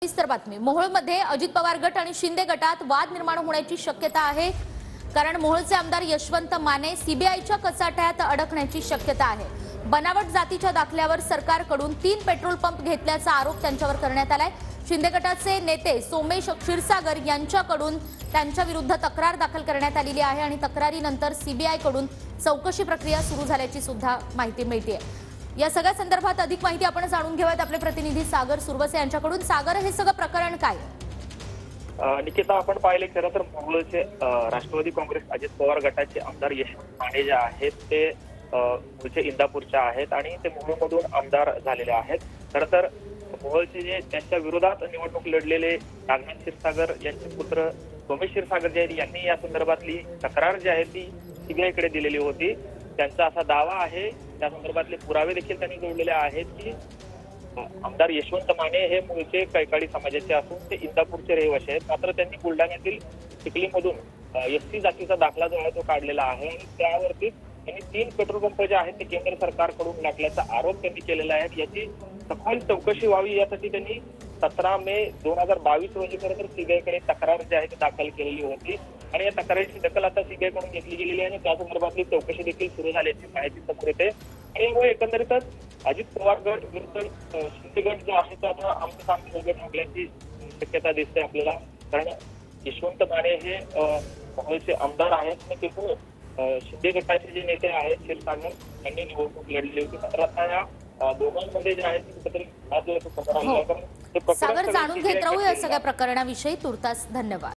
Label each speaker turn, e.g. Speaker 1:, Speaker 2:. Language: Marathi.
Speaker 1: सविस्तर बातमी। मोहोळमध्ये अजित पवार गट आणि शिंदे गटात वाद निर्माण होण्याची शक्यता आहे, कारण मोहोळचे आमदार यशवंत माने सीबीआयच्या कचाट्यात अडकण्याची शक्यता आहे। बनावट जातीच्या दाखल्यावर सरकारकडून 3 पेट्रोल पंप घेतल्याचा आरोप त्यांच्यावर करण्यात आलाय। शिंदे गटाचे नेते सोमेश क्षीरसागर यांच्याकडून त्यांच्या विरुद्ध तक्रार दाखल करण्यात आलेली आहे आणि तक्रारीनंतर सीबीआयकडून चौकशी प्रक्रिया सुरू झाल्याची सुद्धा माहिती मिळते। या सगळ्या संदर्भात अधिक माहिती आपण जाणून घेऊयात आपले प्रतिनिधी सागर सुरवसे यांच्याकडून। सागर, हे सगळं प्रकरण काय?
Speaker 2: निकिता, आपण पाहिले खरं तर मोहोळचे राष्ट्रवादी काँग्रेस अजित पवार गटाचे आमदार यशवंत माने जे आहेत ते मूळचे इंदापूरचे आहेत आणि ते मोहोळमधून आमदार झालेले आहेत। खरं तर मोहोळचे जे त्यांच्या विरोधात निवडणूक लढलेले नागनाथ क्षीरसागर यांचे पुत्र सोमेश क्षीरसागर जे आहेत यांनी या संदर्भातली तक्रार जी आहे ती सीबीआयकडे दिलेली होती। त्यांचा असा दावा आहे, त्या संदर्भातले पुरावे देखील त्यांनी जोडलेले आहेत की आमदार यशवंत माने हे मूळचे कैकाडी समाजाचे असून ते इंदापूरचे रहिवासी आहेत, मात्र त्यांनी बुलढाण्यातील चिखलीमधून एसटी जातीचा दाखला जो आहे तो काढलेला आहे आणि त्यावरती त्यांनी 3 पेट्रोल पंप जे आहेत ते केंद्र सरकारकडून लागल्याचा आरोप त्यांनी केलेला आहे। याची सखोल चौकशी व्हावी यासाठी त्यांनी 17 मे 2022 रोजी खरं तर सीबीआयकडे तक्रार जी आहे ती दाखल केलेली होती आणि या तक्रारीची दखल आता सीबीआयकडून घेतली गेलेली आहे आणि त्या संदर्भातली चौकशी देखील सुरू झाल्याची माहिती समोर येते। आणि यामुळे एकंदरीतच अजित पवार गट विरुद्ध शिंदे गट जे आहे ते आता आमने गट लागल्याची शक्यता दिसते आपल्याला, कारण यशवंत माने हे मोहोळचे आमदार आहेत आणि तिथून शिंदे गटाचे जे नेते आहेत क्षीरसागर यांनी निवडणूक लढली होती, मात्र आता या दोघांमध्ये जे आहे कुठेतरी
Speaker 1: सागर, जाणून घेत राहू या सगळ्या प्रकरणाविषयी। तुर्तास धन्यवाद।